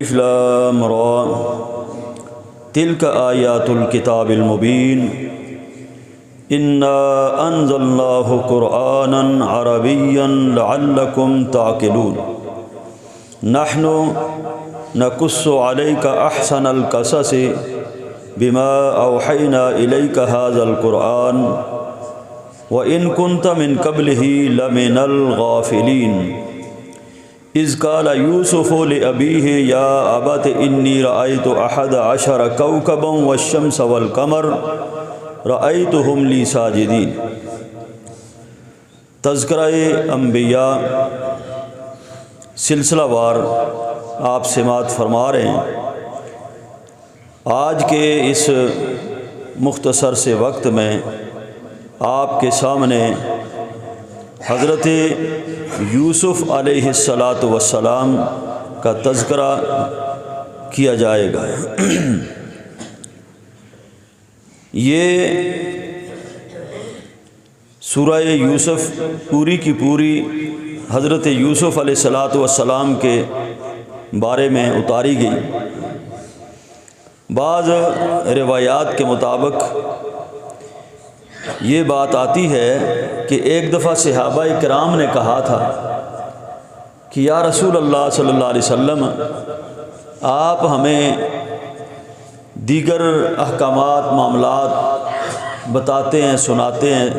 لام را تلك آیات الکتاب المبین انا انزلناہ قرآنا عربیا لعلکم تعقلون نحن نقص علیک احسن القصص بما اوحینا الیک هذا القرآن وان كنت من قبله لمن الغافلین اذ قال یوسف لأبیہ یا ابت انی رأیت احد عشر کوکبا والشمس والقمر رأیتہم لی ساجدین۔ تذکرہ انبیاء سلسلہ وار آپ سماعت فرما رہے ہیں۔ آج کے اس مختصر سے وقت میں آپ کے سامنے حضرت یوسف علیہ السلام کا تذکرہ کیا جائے گا۔ یہ سورہ یوسف پوری کی پوری حضرت یوسف علیہ السلام کے بارے میں اتاری گئی۔ بعض روایات کے مطابق یہ بات آتی ہے کہ ایک دفعہ صحابہ کرام نے کہا تھا کہ یا رسول اللہ صلی اللہ علیہ وسلم آپ ہمیں دیگر احکامات معاملات بتاتے ہیں، سناتے ہیں،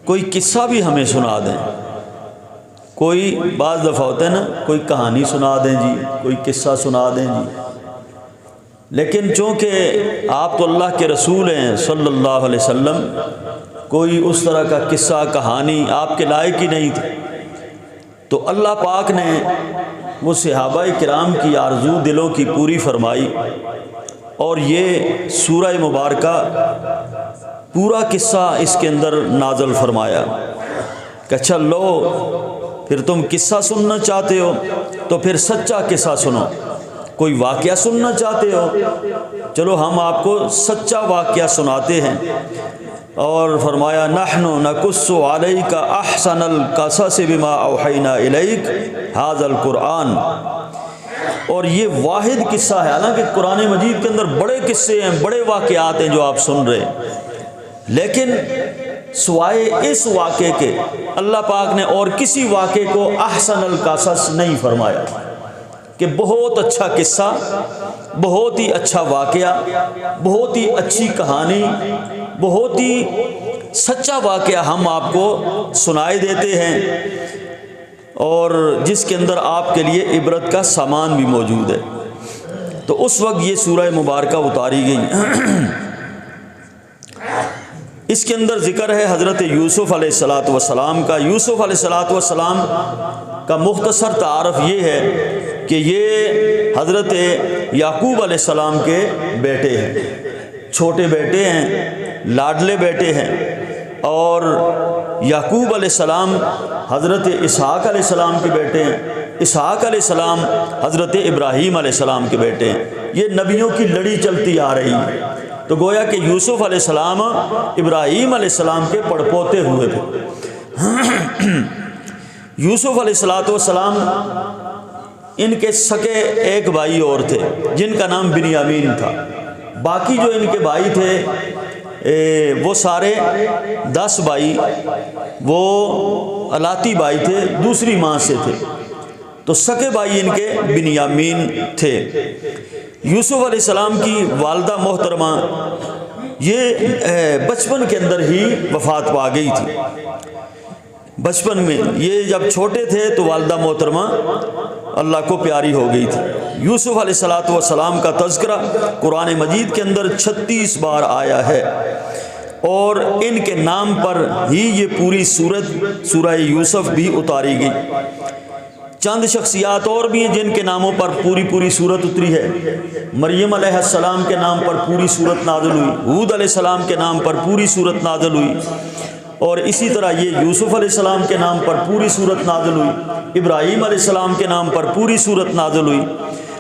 کوئی قصہ بھی ہمیں سنا دیں۔ کوئی بعض دفعہ ہوتا ہے نا، کوئی کہانی سنا دیں جی، کوئی قصہ سنا دیں جی، لیکن چونکہ آپ تو اللہ کے رسول ہیں صلی اللہ علیہ وسلم، کوئی اس طرح کا قصہ کہانی آپ کے لائق ہی نہیں تھی، تو اللہ پاک نے وہ صحابہ کرام کی آرزو دلوں کی پوری فرمائی اور یہ سورہ مبارکہ پورا قصہ اس کے اندر نازل فرمایا کہ اچھا لو، پھر تم قصہ سننا چاہتے ہو تو پھر سچا قصہ سنو، کوئی واقعہ سننا چاہتے ہو چلو ہم آپ کو سچا واقعہ سناتے ہیں۔ اور فرمایا نحن نقص علیک احسن القصص بما اوحینا الیک ھذا القرآن، اور یہ واحد قصہ ہے، حالانکہ قرآن مجید کے اندر بڑے قصے ہیں، بڑے واقعات ہیں جو آپ سن رہے ہیں، لیکن سوائے اس واقعے کے اللہ پاک نے اور کسی واقعے کو احسن القصص نہیں فرمایا کہ بہت اچھا قصہ، بہت ہی اچھا واقعہ، بہت ہی اچھی کہانی، بہت ہی سچا واقعہ ہم آپ کو سنائے دیتے ہیں اور جس کے اندر آپ کے لیے عبرت کا سامان بھی موجود ہے۔ تو اس وقت یہ سورہ مبارکہ اتاری گئی۔ اس کے اندر ذکر ہے حضرت یوسف علیہ السلام کا۔ یوسف علیہ السلام کا مختصر تعارف یہ ہے کہ یہ حضرت یعقوب علیہ السلام کے بیٹے ہیں، چھوٹے بیٹے ہیں، لاڈلے بیٹے ہیں، اور یعقوب علیہ السلام حضرت اسحاق علیہ السلام کے بیٹے ہیں، اسحاق علیہ السلام حضرت ابراہیم علیہ السلام کے بیٹے ہیں۔ یہ نبیوں کی لڑی چلتی آ رہی ہے، تو گویا کہ یوسف علیہ السلام ابراہیم علیہ السلام کے پڑپوتے ہوئے تھے۔ یوسف علیہ السلام ان کے سکے ایک بھائی اور تھے جن کا نام بنیامین تھا، باقی جو ان کے بھائی تھے وہ سارے 10 بھائی وہ الاتی بھائی تھے، دوسری ماں سے تھے، تو سکے بھائی ان کے بنیامین تھے۔ یوسف علیہ السلام کی والدہ محترمہ یہ بچپن کے اندر ہی وفات پا گئی تھی۔ بچپن میں یہ جب چھوٹے تھے تو والدہ محترمہ اللہ کو پیاری ہو گئی تھی۔ یوسف علیہ السلام کا تذکرہ قرآن مجید کے اندر 36 بار آیا ہے اور ان کے نام پر ہی یہ پوری سورہ یوسف بھی اتاری گئی۔ چند شخصیات اور بھی ہیں جن کے ناموں پر پوری سورت اتری ہے۔ مریم علیہ السلام کے نام پر پوری سورت نازل ہوئی، ہود علیہ السلام کے نام پر پوری سورت نازل ہوئی، اور اسی طرح یہ یوسف علیہ السلام کے نام پر پوری سورت نازل ہوئی، ابراہیم علیہ السلام کے نام پر پوری سورت نازل ہوئی،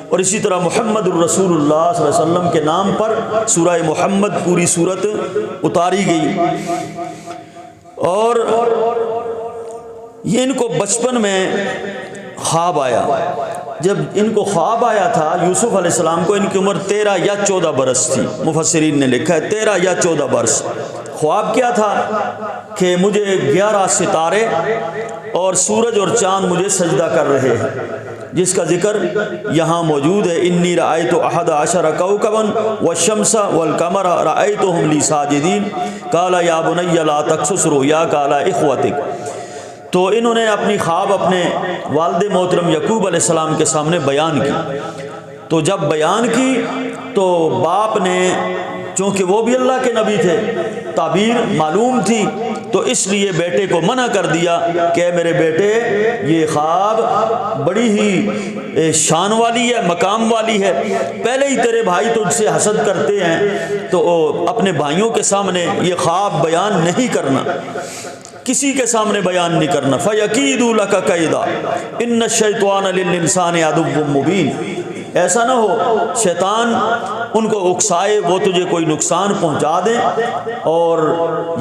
اور اسی طرح محمد الرسول اللہ صلی اللہ علیہ وسلم کے نام پر سورہ محمد پوری سورت اتاری گئی۔ اور یہ ان کو بچپن میں خواب آیا جب ان کو خواب آیا تھا یوسف علیہ السلام کو، ان کی عمر 13 یا 14 برس تھی، مفسرین نے لکھا ہے 13 یا 14 برس۔ خواب کیا تھا کہ مجھے 11 ستارے اور سورج اور چاند مجھے سجدہ کر رہے ہیں، جس کا ذکر یہاں موجود ہے، انی رأیت 11 کوكبا والشمس والقمر رأیتهم لی ساجدین قال یا بنی لا تقصص رؤیاک علی اخوتک۔ تو انہوں نے اپنی خواب اپنے والد محترم یعقوب علیہ السلام کے سامنے بیان کی۔ تو جب بیان کی تو باپ نے، چونکہ وہ بھی اللہ کے نبی تھے، تعبیر معلوم تھی، تو اس لیے بیٹے کو منع کر دیا کہ اے میرے بیٹے، یہ خواب بڑی ہی شان والی ہے، مقام والی ہے، پہلے ہی تیرے بھائی تجھ سے حسد کرتے ہیں، تو اپنے بھائیوں کے سامنے یہ خواب بیان نہیں کرنا، کسی کے سامنے بیان نہیں کرنا۔ فَيَكِيدُ لَكَ كَيْدًا إِنَّ الشَّيْطَانَ لِلْإِنسَانِ عَدُوٌّ مُّبِينٌ۔ ایسا نہ ہو شیطان ان کو اکسائے، وہ تجھے کوئی نقصان پہنچا دیں، اور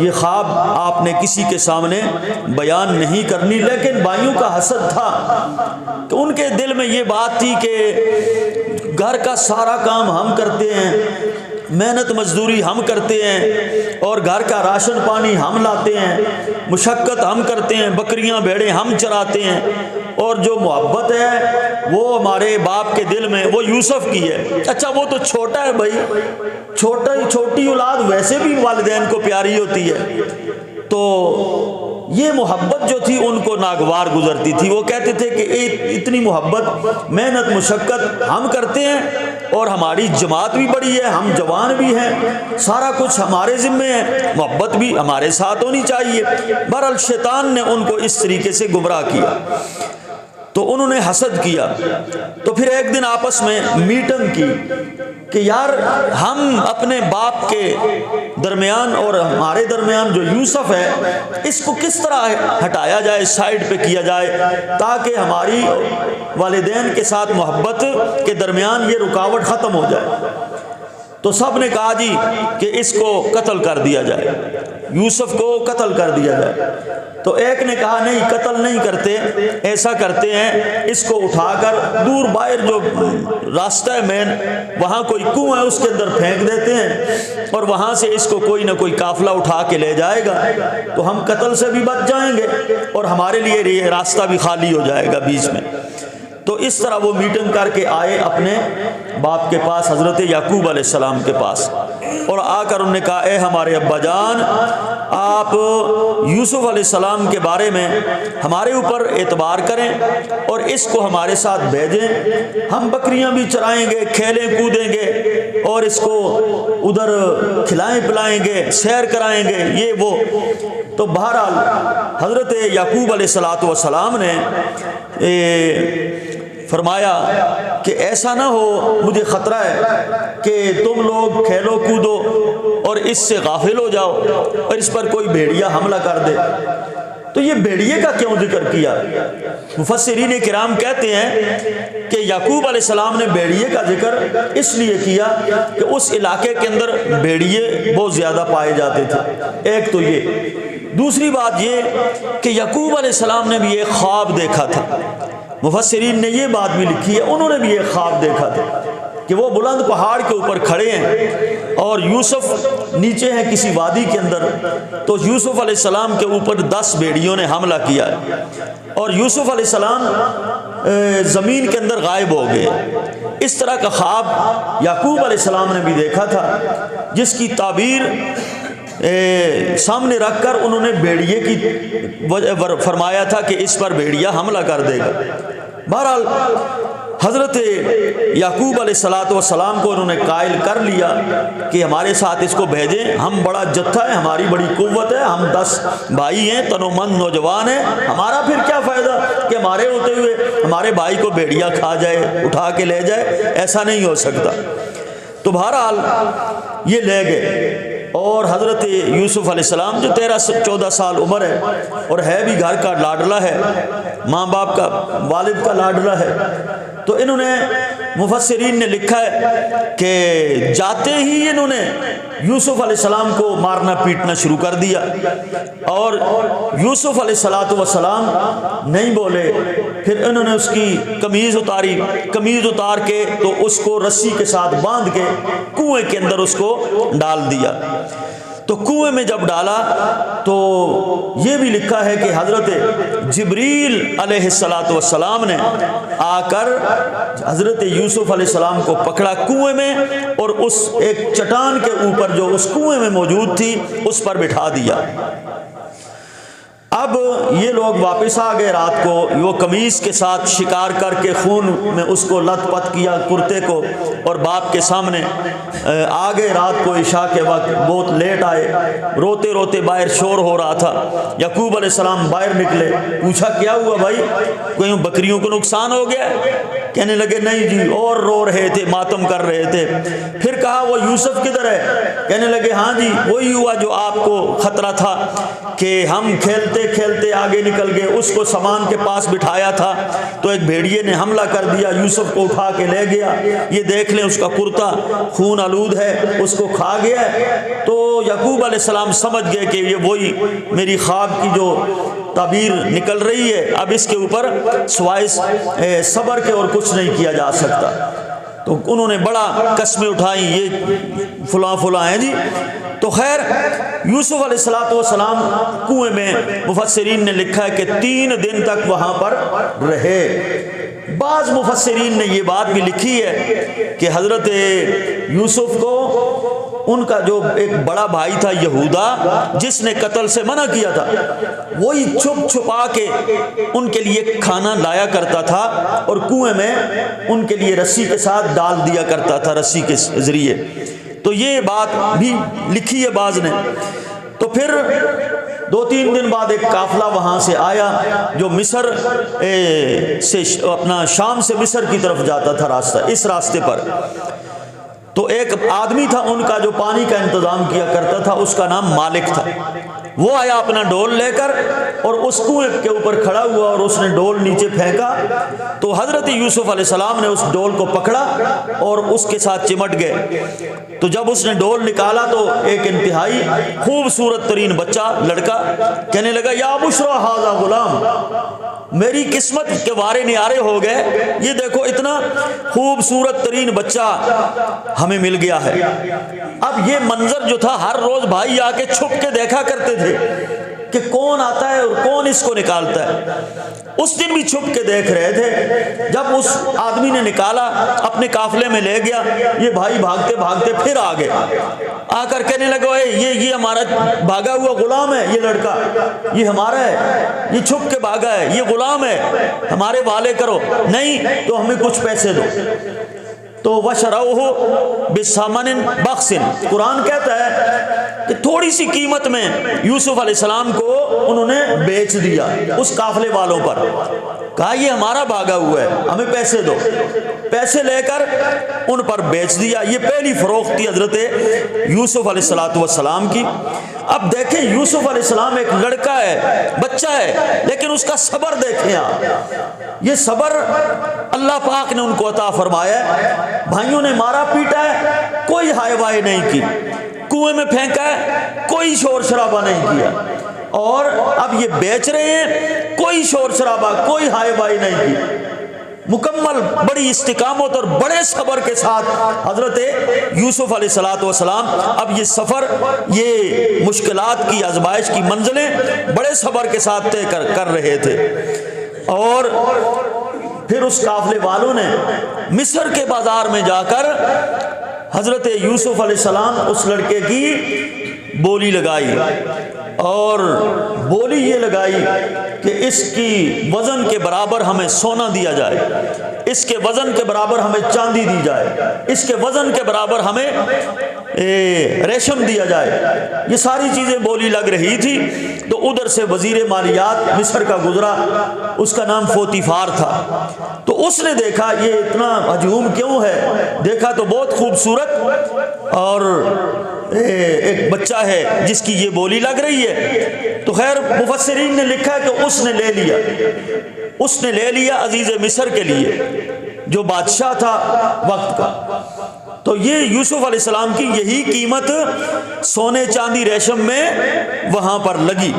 یہ خواب آپ نے کسی کے سامنے بیان نہیں کرنی۔ لیکن بھائیوں کا حسد تھا کہ ان کے دل میں یہ بات تھی کہ گھر کا سارا کام ہم کرتے ہیں، محنت مزدوری ہم کرتے ہیں، اور گھر کا راشن پانی ہم لاتے ہیں، مشقت ہم کرتے ہیں، بکریاں بھیڑیں ہم چراتے ہیں، اور جو محبت ہے وہ ہمارے باپ کے دل میں وہ یوسف کی ہے۔ اچھا وہ تو چھوٹا ہے بھائی، چھوٹی اولاد ویسے بھی والدین کو پیاری ہوتی ہے، تو یہ محبت جو تھی ان کو ناگوار گزرتی تھی۔ وہ کہتے تھے کہ اتنی محبت، محنت مشقت ہم کرتے ہیں، اور ہماری جماعت بھی بڑی ہے، ہم جوان بھی ہیں، سارا کچھ ہمارے ذمے ہے، محبت بھی ہمارے ساتھ ہونی چاہیے۔ بہرحال شیطان نے ان کو اس طریقے سے گمراہ کیا، تو انہوں نے حسد کیا۔ تو پھر ایک دن آپس میں میٹنگ کی کہ یار ہم اپنے باپ کے درمیان اور ہمارے درمیان جو یوسف ہے، اس کو کس طرح ہٹایا جائے، سائیڈ پہ کیا جائے، تاکہ ہماری والدین کے ساتھ محبت کے درمیان یہ رکاوٹ ختم ہو جائے۔ تو سب نے کہا جی کہ اس کو قتل کر دیا جائے، یوسف کو قتل کر دیا جائے۔ تو ایک نے کہا نہیں، قتل نہیں کرتے، ایسا کرتے ہیں اس کو اٹھا کر دور باہر جو راستہ ہے مین، وہاں کوئی کنواں ہے اس کے اندر پھینک دیتے ہیں، اور وہاں سے اس کو کوئی نہ کوئی قافلہ اٹھا کے لے جائے گا، تو ہم قتل سے بھی بچ جائیں گے اور ہمارے لیے یہ راستہ بھی خالی ہو جائے گا بیچ میں۔ تو اس طرح وہ میٹنگ کر کے آئے اپنے باپ کے پاس، حضرت یعقوب علیہ السلام کے پاس، اور آ کر انہوں نے کہا اے ہمارے ابا جان، آپ یوسف علیہ السلام کے بارے میں ہمارے اوپر اعتبار کریں اور اس کو ہمارے ساتھ بھیجیں، ہم بکریاں بھی چرائیں گے، کھیلیں کودیں گے، اور اس کو ادھر کھلائیں پلائیں گے، سیر کرائیں گے، یہ وہ۔ تو بہرحال حضرت یعقوب علیہ السلام نے فرمایا کہ ایسا نہ ہو، مجھے خطرہ ہے کہ تم لوگ کھیلو کودو اور اس سے غافل ہو جاؤ اور اس پر کوئی بھیڑیا حملہ کر دے۔ تو یہ بھیڑیے کا کیوں ذکر کیا؟ مفسرین کرام کہتے ہیں کہ یعقوب علیہ السلام نے بھیڑیے کا ذکر اس لیے کیا کہ اس علاقے کے اندر بھیڑیے بہت زیادہ پائے جاتے تھے، ایک تو یہ۔ دوسری بات یہ کہ یعقوب علیہ السلام نے بھی ایک خواب دیکھا تھا، مفسرین نے یہ بات بھی لکھی ہے، انہوں نے بھی ایک خواب دیکھا تھا کہ وہ بلند پہاڑ کے اوپر کھڑے ہیں اور یوسف نیچے ہیں کسی وادی کے اندر، تو یوسف علیہ السلام کے اوپر 10 بھیڑیوں نے حملہ کیا ہے، اور یوسف علیہ السلام زمین کے اندر غائب ہو گئے۔ اس طرح کا خواب یعقوب علیہ السلام نے بھی دیکھا تھا، جس کی تعبیر سامنے رکھ کر انہوں نے بھیڑیے کی فرمایا تھا کہ اس پر بھیڑیا حملہ کر دے گا۔ بہرحال حضرت یعقوب علیہ السلام کو انہوں نے قائل کر لیا کہ ہمارے ساتھ اس کو بھیجیں، ہم بڑا جتھا ہے، ہماری بڑی قوت ہے، ہم 10 بھائی ہیں، تنومند نوجوان ہیں، ہمارا پھر کیا فائدہ کہ ہمارے ہوتے ہوئے ہمارے بھائی کو بھیڑیا کھا جائے، اٹھا کے لے جائے، ایسا نہیں ہو سکتا۔ تو بہرحال یہ لے گئے، اور حضرت یوسف علیہ السلام جو 13-14 سال عمر ہے اور ہے بھی گھر کا لاڈلا ہے، ماں باپ کا، والد کا لاڈلا ہے، تو انہوں نے مفسرین نے لکھا ہے کہ جاتے ہی انہوں نے یوسف علیہ السلام کو مارنا پیٹنا شروع کر دیا، اور یوسف علیہ السلام نہیں بولے۔ پھر انہوں نے اس کی قمیض اتاری، قمیض اتار کے تو اس کو رسی کے ساتھ باندھ کے کنویں کے اندر اس کو ڈال دیا۔ تو کنویں میں جب ڈالا تو یہ بھی لکھا ہے کہ حضرت جبریل علیہ السلام نے آ کر حضرت یوسف علیہ السلام کو پکڑا کنویں میں، اور اس ایک چٹان کے اوپر جو اس کنویں میں موجود تھی اس پر بٹھا دیا۔ اب یہ لوگ واپس آ گئے رات کو، وہ قمیص کے ساتھ شکار کر کے خون میں اس کو لت پت کیا کرتے کو، اور باپ کے سامنے آ گئے رات کو عشاء کے وقت، بہت لیٹ آئے، روتے روتے باہر شور ہو رہا تھا۔ یعقوب علیہ السلام باہر نکلے، پوچھا کیا ہوا بھائی، کوئی بکریوں کو نقصان ہو گیا؟ کہنے لگے نہیں جی، اور رو رہے تھے، ماتم کر رہے تھے۔ پھر کہا وہ یوسف کدھر ہے؟ کہنے لگے ہاں جی وہی ہوا جو آپ کو خطرہ تھا کہ ہم کھیلتے کھیلتے آگے نکل گئے، اس کو سامان کے پاس بٹھایا تھا تو ایک بھیڑیے نے حملہ کر دیا، یوسف کو اٹھا کے لے گیا، یہ دیکھ لیں اس کا کرتا خون آلود ہے، اس کو کھا گیا ہے۔ تو یعقوب علیہ السلام سمجھ گئے کہ یہ وہی میری خواب کی جو تعبیر نکل رہی ہے، اب اس کے اوپر سوائے صبر کے اور کچھ نہیں کیا جا سکتا۔ تو انہوں نے بڑا قسمیں اٹھائیں، یہ فلاں فلاں ہیں جی۔ تو خیر یوسف علیہ السلام کنویں میں مفسرین نے لکھا ہے کہ 3 دن تک وہاں پر رہے۔ بعض مفسرین نے یہ بات بھی لکھی ہے کہ حضرت یوسف کو ان کا جو ایک بڑا بھائی تھا یہودا، جس نے قتل سے منع کیا تھا، وہی چھپ چھپا کے ان کے لیے کھانا لایا کرتا تھا اور کنویں میں ان کے لیے رسی کے ساتھ ڈال دیا کرتا تھا، رسی کے ذریعے۔ تو یہ بات بھی لکھی ہے بعض نے۔ تو پھر 2-3 دن بعد ایک قافلہ وہاں سے آیا جو مصر سے اپنا شام سے مصر کی طرف جاتا تھا راستہ، اس راستے پر۔ تو ایک آدمی تھا ان کا جو پانی کا انتظام کیا کرتا تھا، اس کا نام مالک تھا۔ وہ آیا اپنا ڈول لے کر اور اس کنویں کے اوپر کھڑا ہوا اور اس نے ڈول نیچے پھینکا، تو حضرت یوسف علیہ السلام نے اس ڈول کو پکڑا اور اس کے ساتھ چمٹ گئے۔ تو جب اس نے ڈول نکالا تو ایک انتہائی خوبصورت ترین بچہ لڑکا کہنے لگا یا بشرا ھذا غلام، میری قسمت کے وارے نیارے ہو گئے، یہ دیکھو اتنا خوبصورت ترین بچہ ہمیں مل گیا ہے۔ اب یہ منظر جو تھا ہر روز بھائی آ کے چھپ کے دیکھا کرتے تھے کہ کون آتا ہے اور کون اس کو نکالتا ہے۔ اس دن بھی چھپ کے دیکھ رہے تھے۔ جب اس آدمی نے نکالا اپنے قافلے میں لے گیا، یہ بھائی بھاگتے بھاگتے پھر آ گئے، آ کر کہنے لگا یہ ہمارا بھاگا ہوا غلام ہے، یہ لڑکا یہ ہمارا ہے، یہ چھپ کے بھاگا ہے، یہ غلام ہے، ہمارے والے کرو، نہیں تو ہمیں کچھ پیسے دو۔ تو وَشَرَوْهُ بِثَمَنٍ بَخْسٍ، قرآن کہتا ہے کہ تھوڑی سی قیمت میں یوسف علیہ السلام کو انہوں نے بیچ دیا اس قافلے والوں پر، کہا یہ ہمارا بھاگا ہوا ہے، ہمیں پیسے دو۔ پیسے لے کر ان پر بیچ دیا۔ یہ پہلی فروخت تھی حضرت یوسف علیہ السلام کی۔ اب دیکھیں یوسف علیہ السلام ایک لڑکا ہے، بچہ ہے، لیکن اس کا صبر دیکھیں آپ، یہ صبر اللہ پاک نے ان کو عطا فرمایا ہے۔ بھائیوں نے مارا پیٹا ہے، کوئی ہائے وائے نہیں کی، کنویں میں پھینکا ہے، کوئی شور شرابہ نہیں کیا، اور اب یہ بیچ رہے ہیں، کوئی شور شرابہ، کوئی ہائے وائے نہیں کی، مکمل بڑی استقامت اور بڑے صبر کے ساتھ حضرت یوسف علیہ السلام اب یہ سفر، یہ مشکلات کی آزمائش کی منزلیں بڑے صبر کے ساتھ طے کر رہے تھے۔ اور پھر اس قافلے والوں نے مصر کے بازار میں جا کر حضرت یوسف علیہ السلام اس لڑکے کی بولی لگائی، اور بولی یہ لگائی کہ اس کی وزن کے برابر ہمیں سونا دیا جائے، اس کے وزن کے برابر ہمیں چاندی دی جائے، اس کے وزن کے برابر ہمیں ریشم دیا جائے۔ یہ ساری چیزیں بولی لگ رہی تھی۔ تو ادھر سے وزیر مالیات مصر کا گزرا، اس کا نام فوتیفار تھا۔ تو اس نے دیکھا یہ اتنا ہجوم کیوں ہے، دیکھا تو بہت خوبصورت اور ایک بچہ ہے جس کی یہ بولی لگ رہی ہے۔ تو خیر مفسرین نے لکھا ہے کہ اس نے لے لیا عزیز مصر کے لیے، جو بادشاہ تھا وقت کا۔ تو یہ یوسف علیہ السلام کی یہی قیمت سونے چاندی ریشم میں وہاں پر لگی۔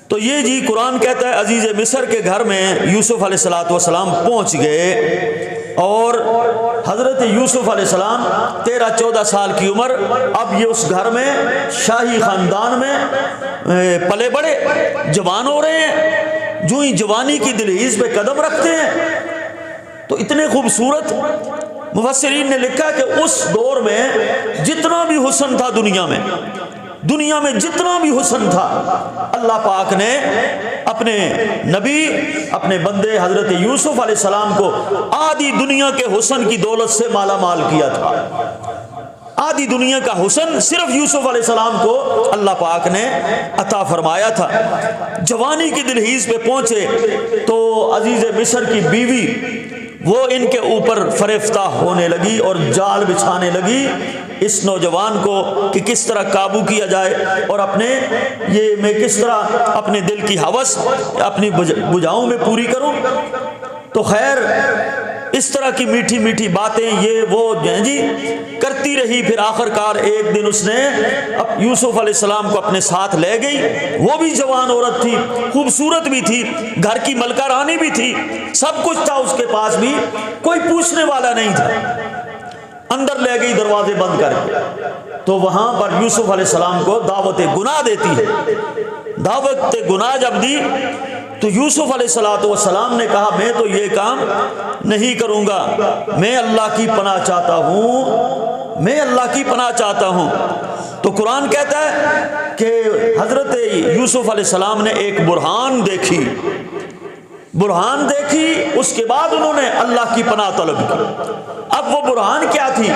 تو یہ جی قرآن کہتا ہے عزیز مصر کے گھر میں یوسف علیہ السلام پہنچ گئے، اور حضرت یوسف علیہ السلام 13-14 سال کی عمر، اب یہ اس گھر میں شاہی خاندان میں پلے بڑے، جوان ہو رہے ہیں، جو ہی جوانی کی دہلیز پہ قدم رکھتے ہیں تو اتنے خوبصورت، مفسرین نے لکھا کہ اس دور میں جتنا بھی حسن تھا دنیا میں جتنا بھی حسن تھا، اللہ پاک نے اپنے نبی، اپنے بندے حضرت یوسف علیہ السلام کو آدھی دنیا کے حسن کی دولت سے مالا مال کیا تھا۔ آدھی دنیا کا حسن صرف یوسف علیہ السلام کو اللہ پاک نے عطا فرمایا تھا۔ جوانی کی دہلیز پہ پہنچے تو عزیز مصر کی بیوی وہ ان کے اوپر فریفتہ ہونے لگی اور جال بچھانے لگی اس نوجوان کو کہ کس طرح قابو کیا جائے، اور میں کس طرح اپنے دل کی ہوس اپنی بجاؤں میں پوری کروں۔ تو خیر اس طرح کی میٹھی میٹھی باتیں یہ وہ جی کرتی رہی۔ پھر آخر کار ایک دن اس نے یوسف علیہ السلام کو اپنے ساتھ لے گئی، وہ بھی جوان عورت تھی، خوبصورت بھی تھی، گھر کی ملکہ رانی بھی تھی، سب کچھ تھا اس کے پاس بھی، کوئی پوچھنے والا نہیں تھا۔ اندر لے گئی دروازے بند کر کے، تو وہاں پر یوسف علیہ السلام کو دعوت گناہ دیتی ہے۔ دعوت گناہ جب دی تو یوسف علیہ السلام نے کہا میں تو یہ کام نہیں کروں گا، میں اللہ کی پناہ چاہتا ہوں۔ تو قرآن کہتا ہے کہ حضرت یوسف علیہ السلام نے ایک برہان دیکھی، اس کے بعد انہوں نے اللہ کی پناہ طلب کی۔ اب وہ برہان کیا تھی؟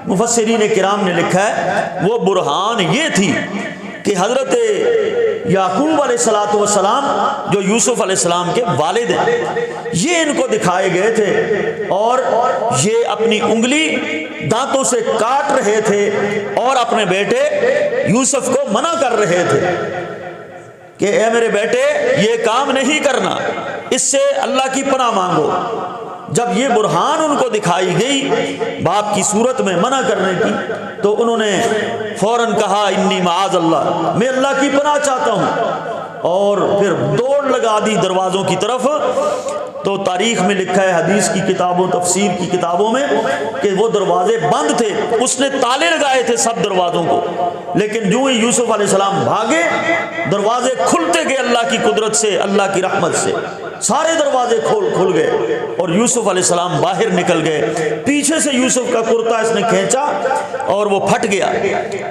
مفسرین کرام نے لکھا ہے وہ برہان یہ تھی کہ حضرت یعقوب علیہ السلام جو یوسف علیہ السلام کے والد ہیں، یہ ان کو دکھائے گئے تھے، اور یہ اپنی انگلی دانتوں سے کاٹ رہے تھے اور اپنے بیٹے یوسف کو منع کر رہے تھے کہ اے میرے بیٹے یہ کام نہیں کرنا، اس سے اللہ کی پناہ مانگو۔ جب یہ برہان ان کو دکھائی گئی باپ کی صورت میں منع کرنے کی، تو انہوں نے فوراً کہا انی معاذ اللہ، میں اللہ کی پناہ چاہتا ہوں، اور پھر دوڑ لگا دی دروازوں کی طرف۔ تو تاریخ میں لکھا ہے، حدیث کی کتابوں، تفسیر کی کتابوں میں، کہ وہ دروازے بند تھے، اس نے تالے لگائے تھے سب دروازوں کو، لیکن جو ہی یوسف علیہ السلام بھاگے دروازے کھلتے گئے اللہ کی قدرت سے، اللہ کی رحمت سے سارے دروازے کھل گئے، اور یوسف علیہ السلام باہر نکل گئے۔ پیچھے سے یوسف کا کرتا اس نے کھینچا اور وہ پھٹ گیا،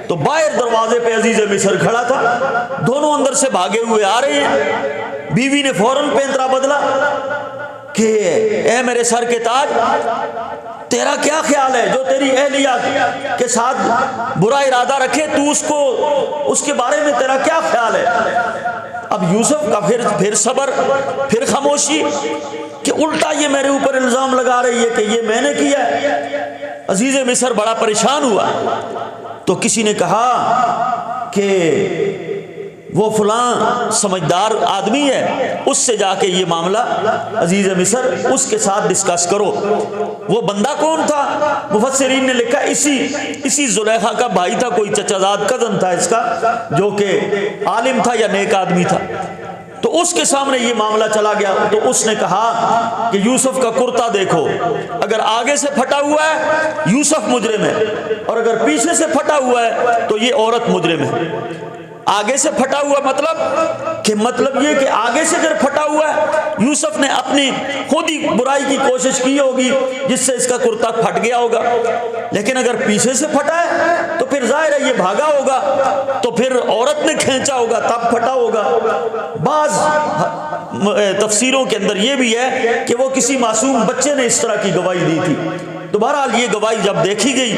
تو باہر دروازے پہ عزیز مصر کھڑا تھا، دونوں اندر سے بھاگے ہوئے آ رہے ہیں۔ بیوی نے فوراً پینترا بدلا کہ اے میرے سر کے تاج، تیرا کیا خیال ہے جو تیری اہلیہ کے ساتھ برا ارادہ رکھے، تو اس کے بارے میں تیرا کیا خیال ہے؟ اب یوسف کا پھر صبر، پھر خاموشی، کہ الٹا یہ میرے اوپر الزام لگا رہی ہے کہ یہ میں نے کیا ہے۔ عزیز مصر بڑا پریشان ہوا، تو کسی نے کہا کہ وہ فلاں سمجھدار آدمی ہے، اس سے جا کے یہ معاملہ عزیز مصر اس کے ساتھ ڈسکس کرو۔ وہ بندہ کون تھا؟ مفسرین نے لکھا اسی زلیخا کا بھائی تھا، کوئی چچا زاد کزن تھا اس کا، جو کہ عالم تھا یا نیک آدمی تھا۔ تو اس کے سامنے یہ معاملہ چلا گیا، تو اس نے کہا کہ یوسف کا کرتا دیکھو، اگر آگے سے پھٹا ہوا ہے یوسف مجرم ہے، اور اگر پیچھے سے پھٹا ہوا ہے تو یہ عورت مجرم ہے۔ آگے سے پھٹا ہوا مطلب یہ کہ آگے سے اگر پھٹا ہوا ہے یوسف نے اپنی خود ہی برائی کی کوشش کی ہوگی جس سے اس کا کرتا پھٹ گیا ہوگا، لیکن اگر پیچھے سے پھٹا ہے تو پھر ظاہر ہے یہ بھاگا ہوگا، تو پھر عورت نے کھینچا ہوگا تب پھٹا ہوگا۔ بعض تفسیروں کے اندر یہ بھی ہے کہ وہ کسی معصوم بچے نے اس طرح کی گواہی دی تھی۔ تو بہرحال یہ گواہی جب دیکھی گئی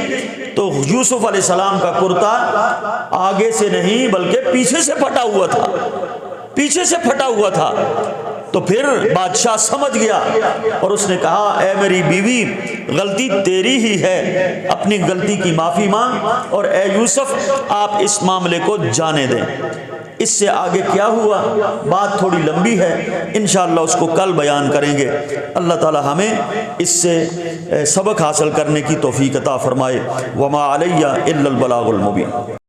تو یوسف علیہ السلام کا کرتا آگے سے نہیں بلکہ پیچھے سے پھٹا ہوا تھا۔ تو پھر بادشاہ سمجھ گیا اور اس نے کہا اے میری بیوی غلطی تیری ہی ہے، اپنی غلطی کی معافی مانگ، اور اے یوسف آپ اس معاملے کو جانے دیں، اس سے آگے کیا ہوا بات تھوڑی لمبی ہے، انشاءاللہ اس کو کل بیان کریں گے۔ اللہ تعالی ہمیں اس سے سبق حاصل کرنے کی توفیق عطا فرمائے۔ وما علیہ الا البلاغ المبین۔